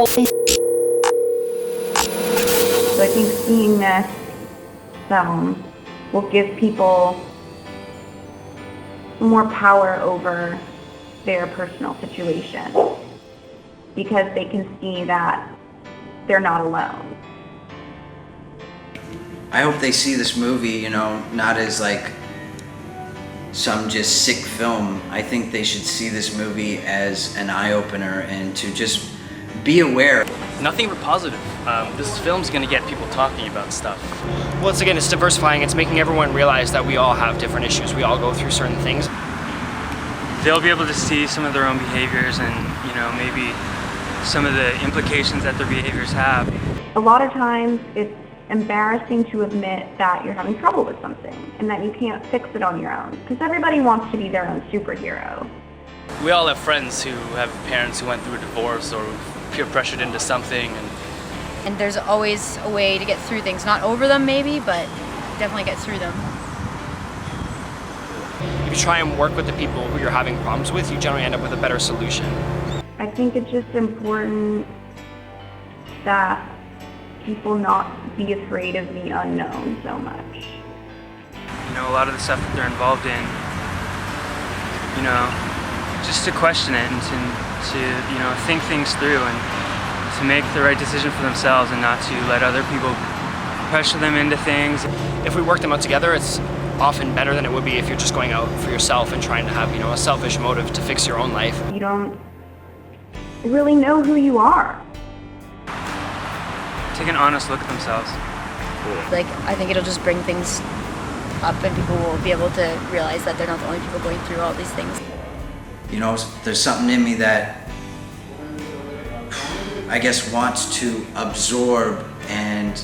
So I think seeing this film will give people more power over their personal situation because they can see that they're not alone. I hope they see this movie, not as like some just sick film. I think they should see this movie as an eye-opener and to just be aware. Nothing but positive. This film's gonna get people talking about stuff. Once again, it's diversifying. It's making everyone realize that we all have different issues. We all go through certain things. They'll be able to see some of their own behaviors and, maybe some of the implications that their behaviors have. A lot of times it's embarrassing to admit that you're having trouble with something and that you can't fix it on your own because everybody wants to be their own superhero. We all have friends who have parents who went through a divorce or peer pressured into something. And there's always a way to get through things. Not over them maybe, but definitely get through them. If you try and work with the people who you're having problems with, you generally end up with a better solution. I think it's just important that people not be afraid of the unknown so much. A lot of the stuff that they're involved in, just to question it and to think things through and to make the right decision for themselves and not to let other people pressure them into things. If we work them out together, it's often better than it would be if you're just going out for yourself and trying to have, a selfish motive to fix your own life. You don't really know who you are. Take an honest look at themselves. I think it'll just bring things up and people will be able to realize that they're not the only people going through all these things. There's something in me that I guess wants to absorb and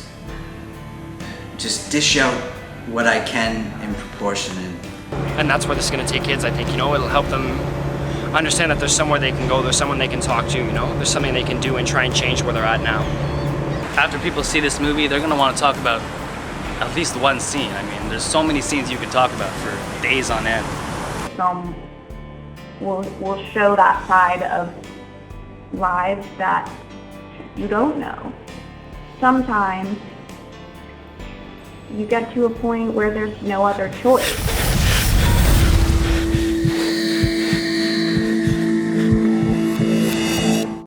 just dish out what I can in proportion. And that's where this is going to take kids, I think. It'll help them understand that there's somewhere they can go, there's someone they can talk to, there's something they can do and try and change where they're at now. After people see this movie, they're gonna want to talk about at least one scene. There's so many scenes you could talk about for days on end. Film will show that side of lives that you don't know. Sometimes you get to a point where there's no other choice.